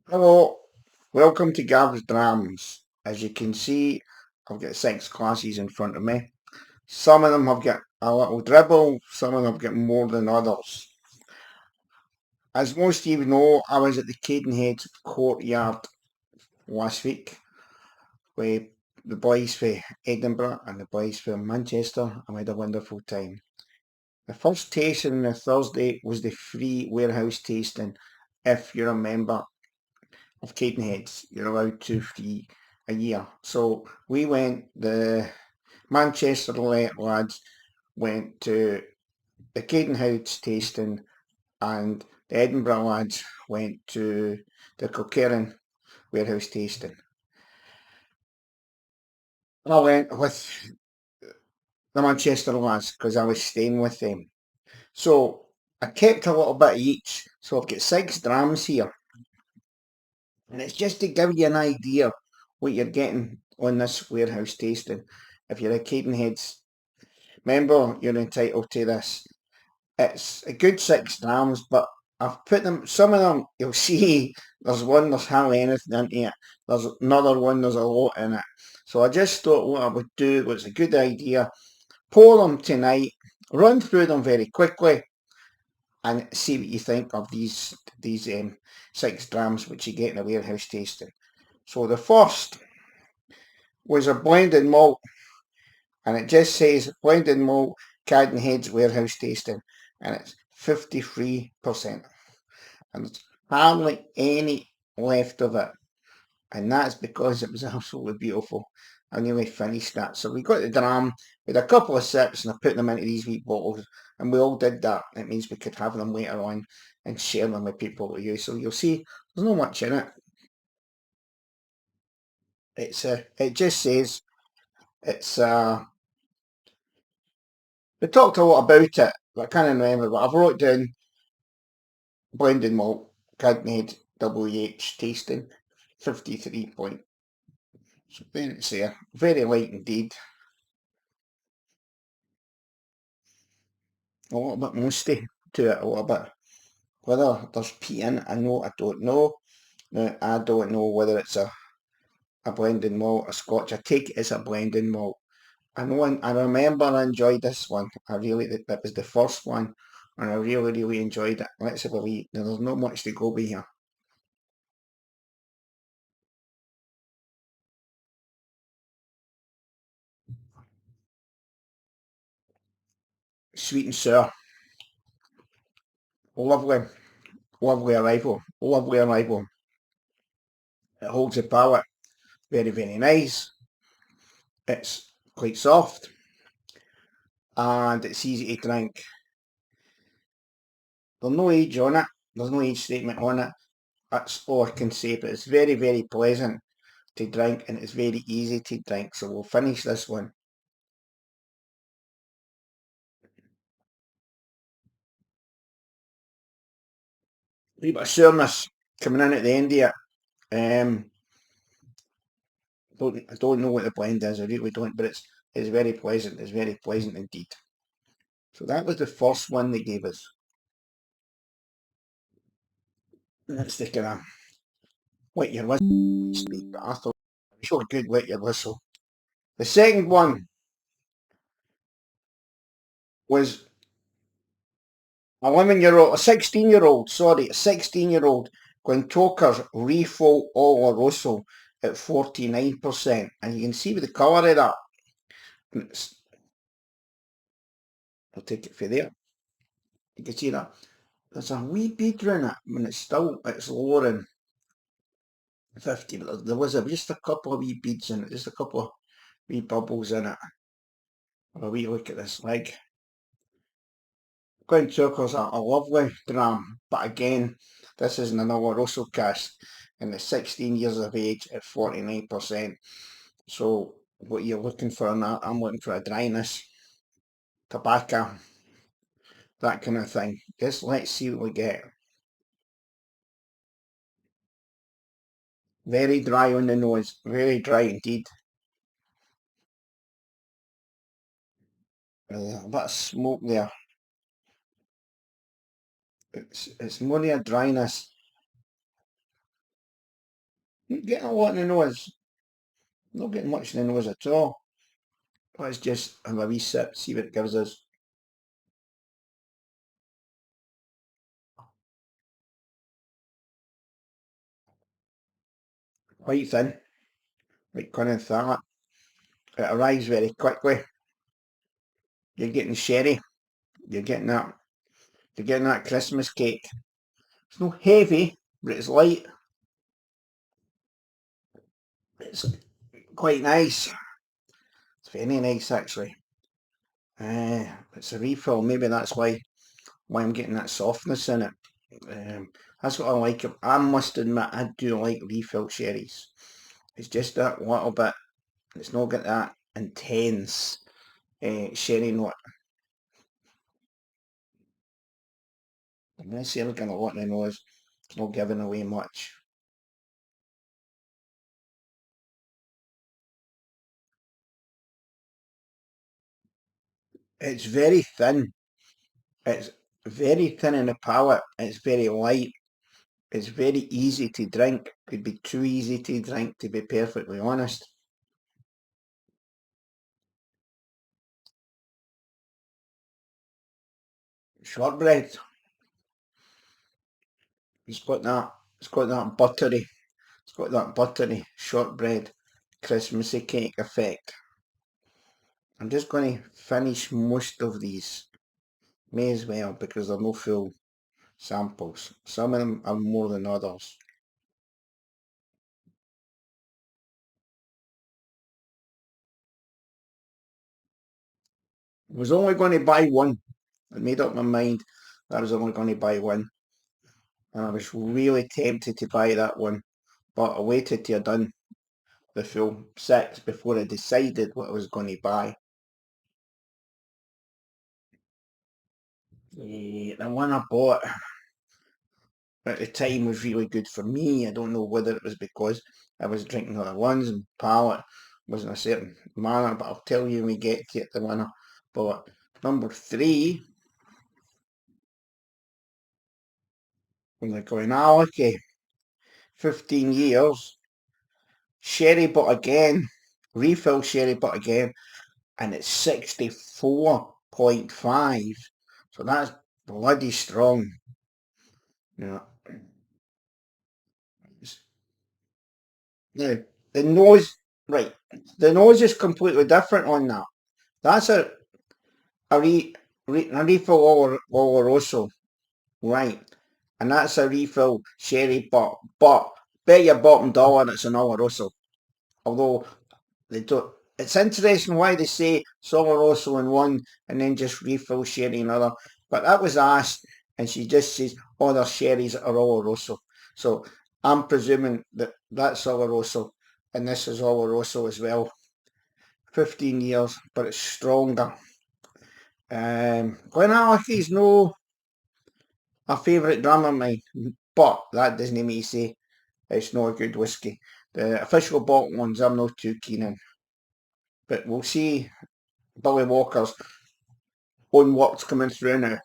Hello, welcome to Gav's Drams. As you can see, I've got six glasses in front of me. Some of them have got a little dribble, some of them have got more than others. As most of you know, I was at the Cadenheads courtyard last week with the boys for Edinburgh and the boys for Manchester, and we had a wonderful time. The first tasting on the Thursday was the free warehouse tasting. If you're a member of cadenheads, you're allowed two free a year. So we went, the Manchester lads went to the Cadenheads tasting, and the Edinburgh lads went to the Kilkerran warehouse tasting. I went with the Manchester lads because I was staying with them. So I kept a little bit of each. So I've got six drams here. And it's just to give you an idea what you're getting on this warehouse tasting. If you're a Cadenheads member, you're entitled to this. It's a good 6 grams, but I've put them, some of them, you'll see, there's hardly anything in it. There's another one, there's a lot in it. So I just thought what I would do was a good idea. Pour them tonight, run through them very quickly, and see what you think of these 6 grams which you get in a warehouse tasting. So the first was a blended malt, and it just says blended malt Cadenheads warehouse tasting, and it's 53%, and there's hardly any left of it, and that's because it was absolutely beautiful. I nearly finished that. So we got the dram with a couple of sips, and I put them into these wee bottles, and we all did that. It means we could have them later on and share them with people like you. So you'll see there's not much in it. It just says it's we talked a lot about it, but I can't remember. But I've wrote down blended malt, Cagnade, WH tasting, 53 point. So there it's there. Very light indeed. A little bit musty to it, a little bit. Whether there's peat in it, I don't know. Now, I don't know whether it's a blended malt, a scotch. I take it as a blended malt. I remember I enjoyed this one. That was the first one, and I really enjoyed it. Let's have a wee. Now, there's not much to go by here. Sweet and sour. Lovely, lovely arrival. Lovely arrival. It holds the palate very nice. It's quite soft and it's easy to drink. There's no age on it. There's no age statement on it. That's all I can say, but it's very pleasant to drink and it's very easy to drink. So we'll finish this one. A wee bit of sourness coming in at the end of it. I don't know what the blend is, I really don't, but it's very pleasant. It's very pleasant indeed. So that was the first one they gave us. That's the kind of wet your whistle speak, but I thought it was good wet your whistle. The second one was 11-year-old, a 16-year-old, sorry, a 16-year-old Glentoker's Refill Oloroso at 49%. And you can see with the colour of that, I'll take it for there. You can see that there's a wee beater in it when it's lower than 50, but there was just a couple of wee beads in it, just a couple of wee bubbles in it. Have a wee look at this leg. Glen Garioch's a lovely dram, but again, this is an Oloroso cast and it's 16 years of age at 49%. So what you're looking for in that, I'm looking for a dryness, tobacco, that kind of thing. Just let's see what we get. Very dry on the nose, very dry indeed. A bit of smoke there. It's more a dryness. Not getting a lot in the nose. Not getting much in the nose at all. Let's just have a wee sip, see what it gives us. Quite thin, like kind of that. It arrives very quickly. You're getting sherry. You're getting that. You're getting that Christmas cake. It's not heavy, but it's light. It's quite nice. It's very nice actually. It's a refill. Maybe that's why I'm getting that softness in it. That's what I like. I must admit, I do like refill sherries. It's just that little bit. It's not got that intense sherry note. I'm going to say looking a lot in the nose. It's not giving away much. It's very thin. It's very thin in the palate. It's very light. It's very easy to drink. Could be too easy to drink, to be perfectly honest. Shortbread. It's got that. It's got that buttery. It's got that buttery shortbread Christmassy cake effect. I'm just going to finish most of these. May as well because they're no full samples. Some of them are more than others. I was only going to buy one. I made up my mind that I was only going to buy one. And I was really tempted to buy that one. But I waited till I done the full six before I decided what I was going to buy. The one I bought at the time was really good for me. I don't know whether it was because I was drinking other ones and palate was in a certain manner, but I'll tell you when we get to it, the one I bought. Number three was the Glen Garioch, 15 years, sherry but again, refill sherry but again, and it's 64.5. So that's bloody strong. Yeah. Now, the nose, right, the nose is completely different on that. That's a refill Oloroso, right, and that's a refill sherry, but bet your bottom dollar it's an Oloroso. Although they don't, it's interesting why they say it's Oloroso in one and then just refill sherry in another. But that was asked, and she just says other sherries are Oloroso. So I'm presuming that that's Oloroso, and this is Oloroso as well. 15 years, but it's stronger. Glen is no a favourite dram of mine, but that doesn't mean to say it's not a good whisky. The official bottle ones I'm not too keen on, but we'll see. Billy Walker's own work's coming through now,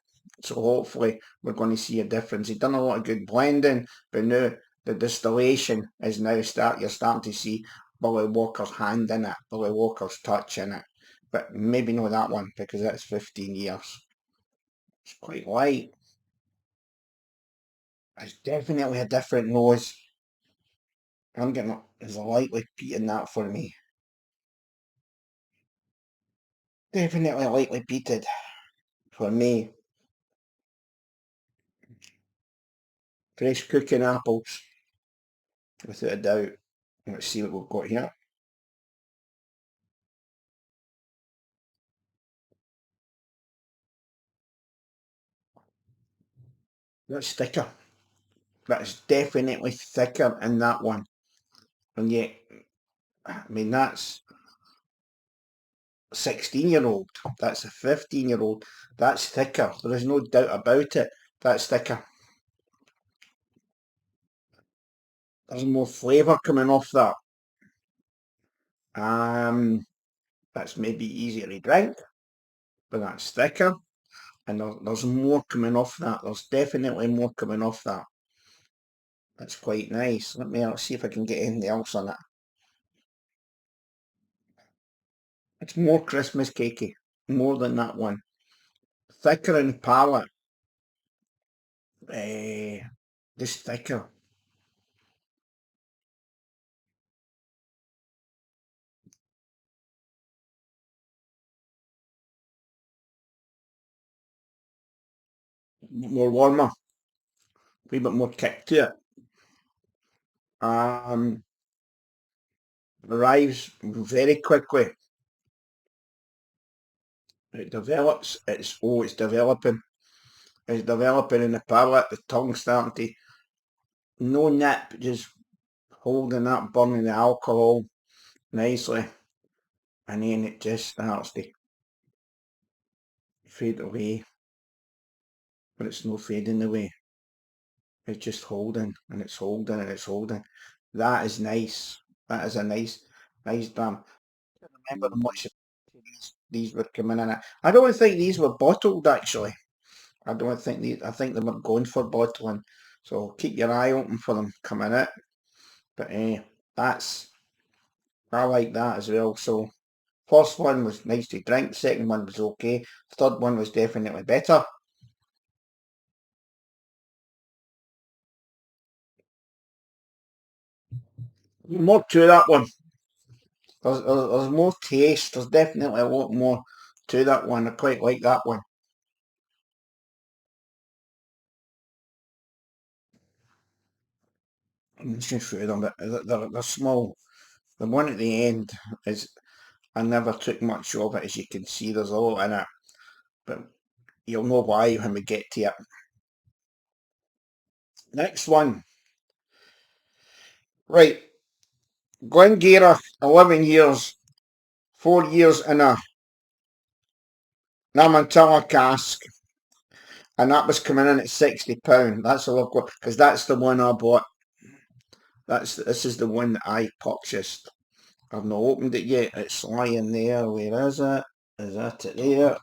so hopefully we're going to see a difference. He's done a lot of good blending, but now the distillation is now you're starting to see Billy Walker's hand in it, Billy Walker's touch in it, but maybe not that one because that's 15 years. It's quite light. It's definitely a different nose. I'm getting there's a lightly peat in that for me. Definitely lightly peated for me. Fresh cooking apples, without a doubt. Let's see what we've got here. That's thicker. That's definitely thicker in that one. And yet, I mean, that's 16-year-old. That's a 15-year-old. That's thicker. There is no doubt about it. That's thicker. There's more flavour coming off that. Um, that's maybe easier to drink, but that's thicker. And there's more coming off that. There's definitely more coming off that. That's quite nice. Let me see if I can get anything else on it. It's more Christmas cakey, more than that one. Thicker in palate. Just thicker. More warmer. A wee bit more kick to it. Um, Arrives very quickly. It develops. It's developing. It's developing in the palate. The tongue starting to no nip, just holding up, burning the alcohol nicely, and then it just starts to fade away. But it's no fading away. It's just holding and it's holding and it's holding. That is nice. That is a nice dram. I remember how much these were coming in at. I don't think these were bottled actually. I don't think these. I think they were going for bottling. So keep your eye open for them coming out. But that's I like that as well. So first one was nice to drink. Second one was okay. Third one was definitely better. More to that one. There's more taste. There's definitely a lot more to that one. I quite like that one. I'm looking through them, but they're small. The one at the end is, I never took much of it, as you can see. There's a lot in it, but you'll know why when we get to it. Next one. Right. Glen Garioch, 11 years, 4 years in a Namantilla cask, and that was coming in at £60. That's all I've got, because that's the one I bought. This is the one that I purchased. I've not opened it yet. It's lying there. Where is it? Is that it there?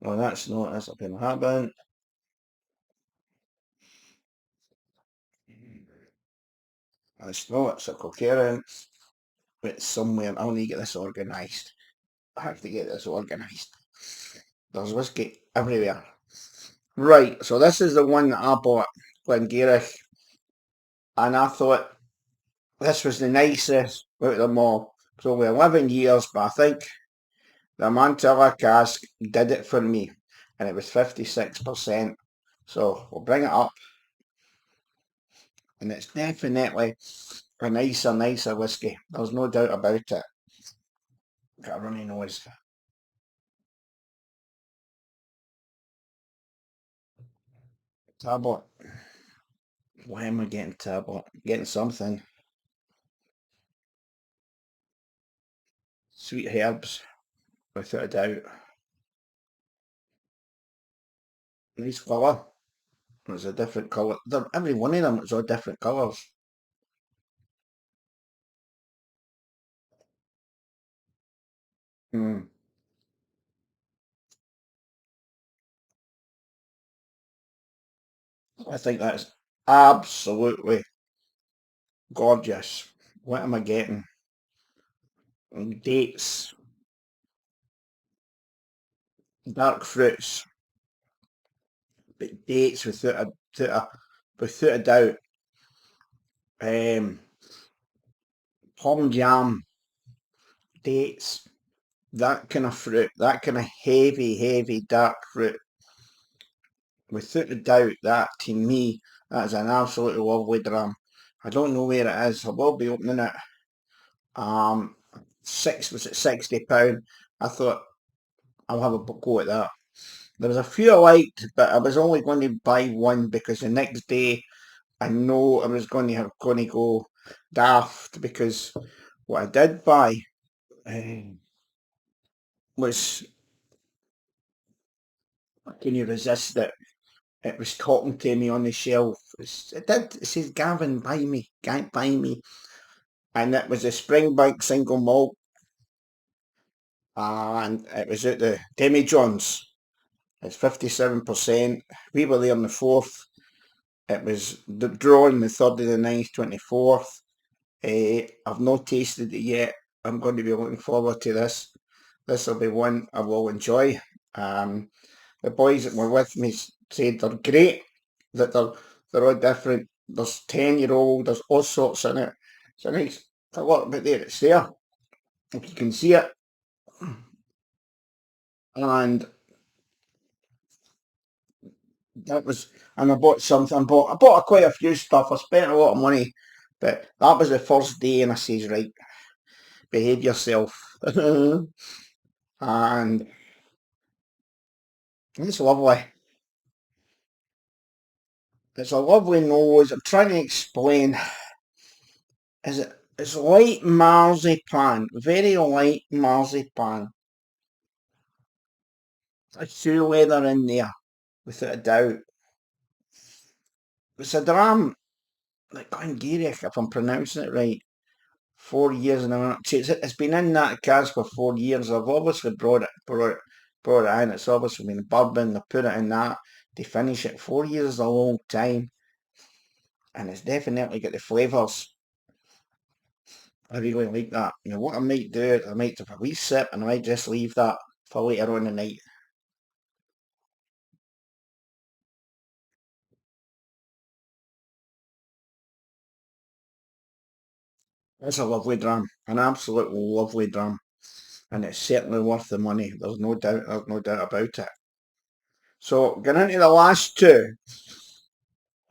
No, that's not. That's up in Haban. It's not. It's a coherent. It's somewhere. I'll need to get this organised. I have to get this organised. There's whiskey everywhere. Right, so this is the one that I bought, Glen Garioch, and I thought this was the nicest out of them all. It's only 11 years, but I think the Mantilla cask did it for me, and it was 56%. So we'll bring it up, and it's definitely a nicer whiskey. There's no doubt about it. Got a runny nose. Tablet. Why am I getting tablet? Getting something. Sweet herbs, without a doubt. Nice colour. It's a different colour. Every one of them is all different colours. Mm. I think that's absolutely gorgeous. What am I getting? Dates, dark fruits, but dates without a doubt. Um, Plum jam, dates, that kind of fruit, that kind of heavy dark fruit. Without a doubt, that to me, that is an absolutely lovely dram. I don't know where it is. I will be opening it. Um, was it £60? I thought I'll have a go at that. There was a few I liked, but I was only going to buy one because the next day I know I was going to go daft, because what I did buy um, was, can you resist it? It was talking to me on the shelf. It says, Gavin, buy me, can't buy me. And it was a Springbank single malt, and it was at the Demi John's. It's 57%. We were there on the 4th. It was drawn the 3rd of the 9th, 24th. I've not tasted it yet. I'm going to be looking forward to this. This will be one I will enjoy. The boys that were with me said they're great, that they're all different. There's 10-year-old, there's all sorts in it. It's a nice, a lot of it there, it's there, if you can see it. And that was, and I bought something, I bought quite a few stuff, I spent a lot of money, but that was the first day and I says, right, behave yourself. And it's lovely. It's a lovely nose. I'm trying to explain. It's light marzipan, very light marzipan. There's shoe leather in there, without a doubt. It's a dram, like Glen Garioch, if I'm pronouncing it right. 4 years now. It's been in that cask for 4 years. I've obviously brought it in. It's obviously been bourbon. They put it in that to finish it. 4 years is a long time, and it's definitely got the flavours. I really like that. You know what I might do is I might have a wee sip and I might just leave that for later on the night. It's a lovely dram, an absolute lovely dram, and it's certainly worth the money. There's no doubt about it. So getting into the last two,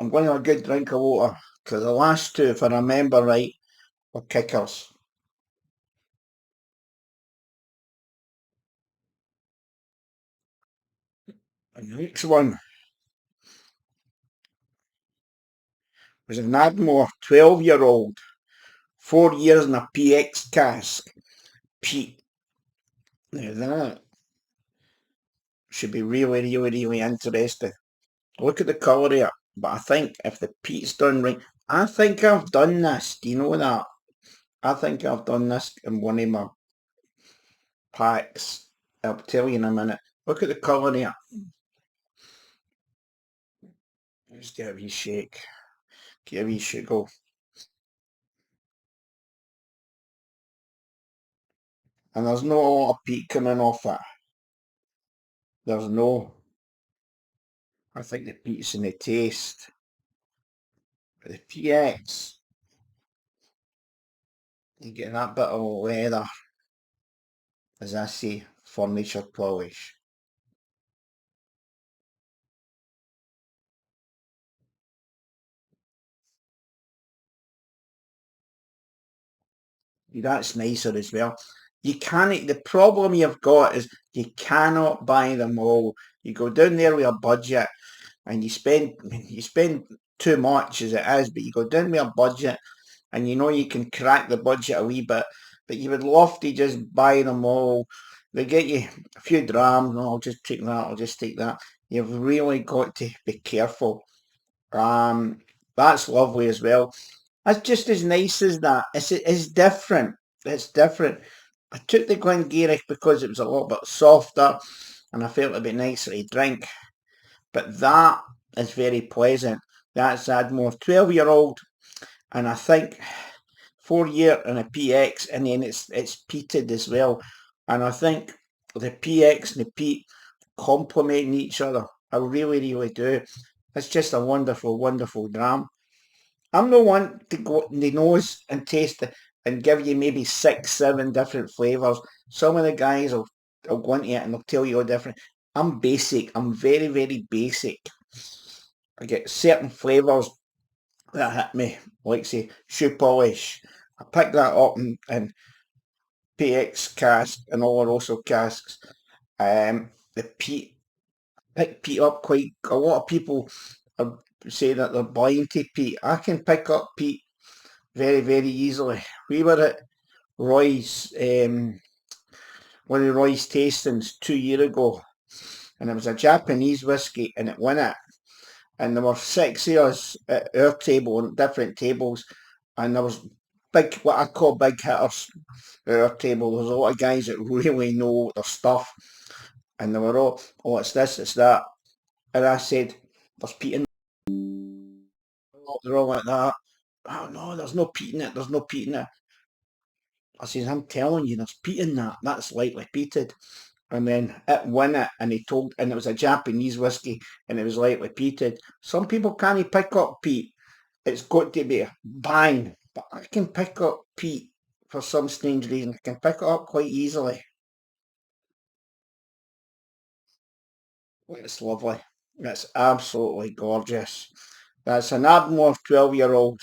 I'm going to have a good drink of water because the last two, if I remember right, were kickers. And the next one was an Ardmore 12-year-old, 4 years in a PX cask. Pete. Now that should be really, really, really interesting. Look at the colour here. But I think if the peat's done right, I think I've done this. Do you know that? I think I've done this in one of my packs. I'll tell you in a minute. Look at the colour here. Just give it a wee shake. Give it a wee shake go. And there's not a lot of peat coming off it. There's no. I think the peat's in the taste. But the PX, you get that bit of leather, as I say, furniture polish. That's nicer as well. You can't, the problem you've got is you cannot buy them all. You go down there with a budget and you spend too much as it is, but you go down with a budget and you know you can crack the budget a wee bit, but you would love to just buy them all. They get you a few drams, no, I'll just take that, I'll just take that. You've really got to be careful. Um, that's lovely as well. That's just as nice as that. It's different. It's different. I took the Glen Garioch because it was a little bit softer and I felt it'd be nicer to drink. But that is very pleasant. That's Ardmore 12-year-old and I think 4 year and a PX and then it's peated as well. And I think the PX and the peat complement each other. I really, really do. It's just a wonderful, wonderful dram. I'm no one to go in the nose and taste it and give you maybe 6, 7 different flavours. Some of the guys will go into it and they'll tell you all different. I'm basic. I'm very, very basic. I get certain flavours that hit me, like say shoe polish. I pick that up in PX cask and Oloroso casks. The peat, pick peat up quite. A lot of people say that they're blind to peat. I can pick up peat very, very easily. We were at Roy's, one of Roy's tastings 2 years ago, and it was a Japanese whiskey, and it won it. And there were 6 of us at our table, on different tables, and there was big, what I call big hitters at our table. There was a lot of guys that really know their stuff, and they were all, oh, it's this, it's that. And I said, there's peat in they're all like that. Oh no, there's no peat in it, there's no peat in it. I says, I'm telling you, there's peat in that. That's lightly peated. And then it won it, and and it was a Japanese whiskey, and it was lightly peated. Some people can't pick up peat. It's got to be a bang. But I can pick up peat for some strange reason. I can pick it up quite easily. It's lovely. It's absolutely gorgeous. That's an Ardmore 12-year-old,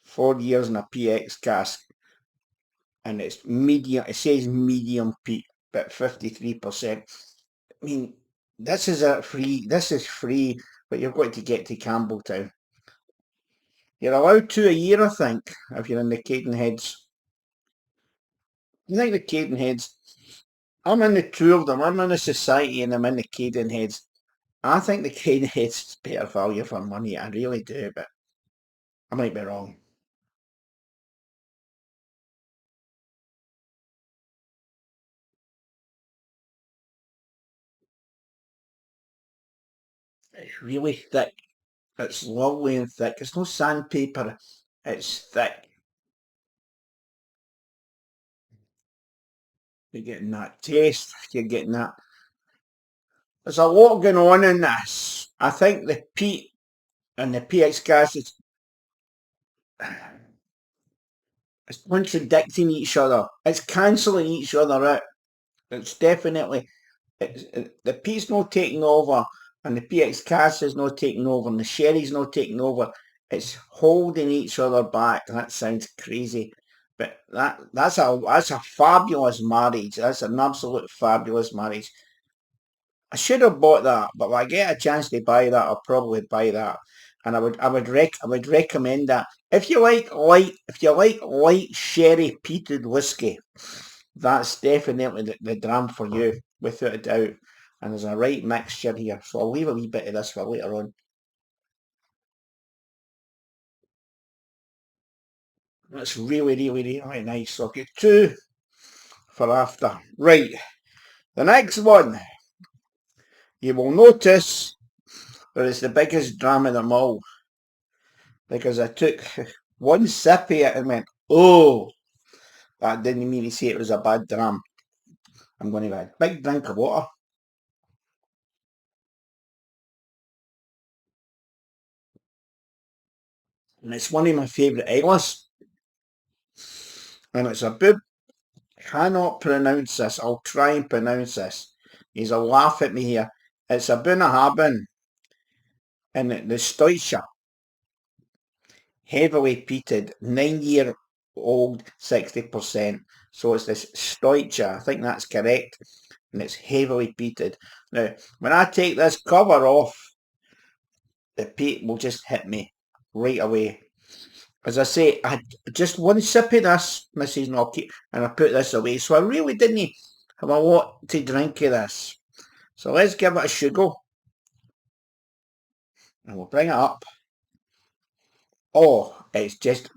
4 years in a PX cask, and it's medium. It says medium peat, but 53%. I mean, this is a free. This is free, but you've got to get to Campbelltown. You're allowed 2 a year, I think, if you're in the Cadenheads. I think the Cadenheads. I'm in the two of them. I'm in the society, and I'm in the Cadenheads. I think the Cadenheads is better value for money. I really do, but I might be wrong. It's really thick. It's lovely and thick. It's no sandpaper. It's thick. You're getting that taste. You're getting that. There's a lot going on in this. I think the peat and the PX gas is it's contradicting each other. It's cancelling each other out. It's definitely the peat's not taking over, and the PX gas is not taking over, and the sherry's not taking over. It's holding each other back. That sounds crazy, but that's a fabulous marriage. That's an absolute fabulous marriage. I should have bought that, but if I get a chance to buy that, I'll probably buy that. And I would recommend that. If you like light sherry peated whiskey, that's definitely the dram for you, without a doubt. And there's a right mixture here, so I'll leave a wee bit of this for later on. That's really nice. So I'll get two for after. Right, the next one, you will notice that it's the biggest dram of them all, because I took one sip of it and went, oh, that didn't mean to say it was a bad dram. I'm going to have a big drink of water. And it's one of my favourite Ales. And it's a boob. Cannot pronounce this. I'll try and pronounce this. He's a laugh at me here. It's a Bunnahabhain. And the Stoicha. Heavily peated. 9-year old, 60%. So it's this Stoicha. I think that's correct. And it's heavily peated. Now, when I take this cover off, the peat will just hit me right away. As I say, I had just one sip of this, Mrs. Knocky, and I put this away. So I really didn't have a lot to drink of this. So let's give it a sugar. And we'll bring it up. Oh, it's just,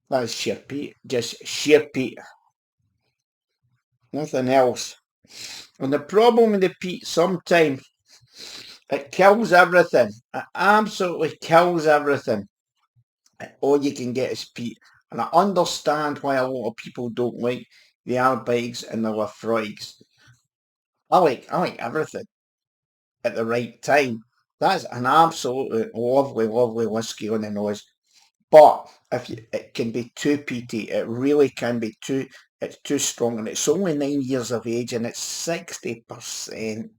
that's sheer peat. Just sheer peat. Nothing else. And the problem with the peat, sometimes it kills everything. It absolutely kills everything. All you can get is peat. And I understand why a lot of people don't like the Ardbegs and the Laphroaigs. I like everything at the right time. That's an absolutely lovely whiskey on the nose. But it can be too peaty. It really can be too. It's too strong, and it's only 9 years of age, and it's 60%.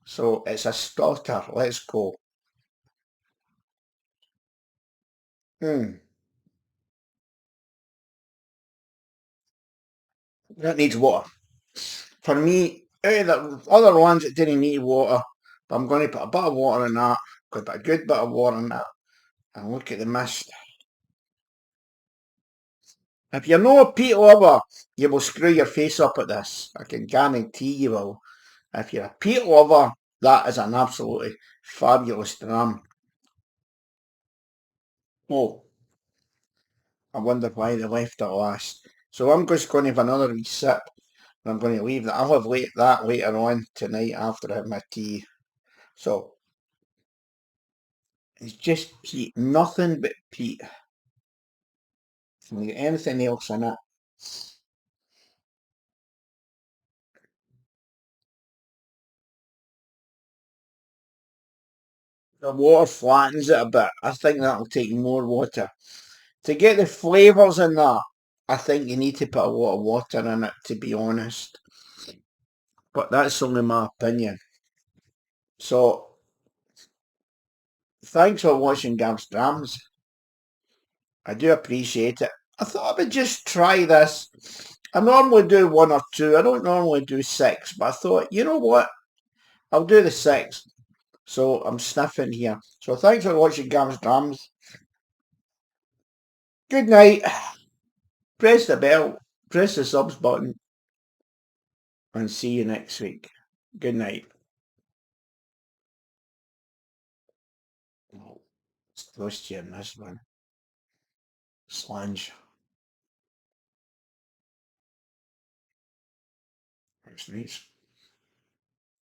So it's a starter. Let's go. Hmm. That needs water. For me, out of the other ones that didn't need water, but I'm going to put a bit of water in that. Could put a good bit of water in that. And look at the mist. If you're not a peat lover, you will screw your face up at this. I can guarantee you will. If you're a peat lover, that is an absolutely fabulous dram. Oh, I wonder why they left it last. So I'm just going to have another wee sip, and I'm going to leave that. I'll have that later on tonight after I have my tea. So It's just peat, nothing but peat. Can we get anything else in it? The water flattens it a bit. I think that'll take more water. To get the flavours in that, I think you need to put a lot of water in it, to be honest. But that's only my opinion. So, thanks for watching Gav's Drams. I do appreciate it. I thought I would just try this. I normally do one or two. I don't normally do six, but I thought, you know what? I'll do the six. So I'm sniffing here. So thanks for watching Gav's Drams. Good night. Press the bell. Press the subs button. And see you next week. Good night. Oh, it's close to in this one. Slange. That's nice.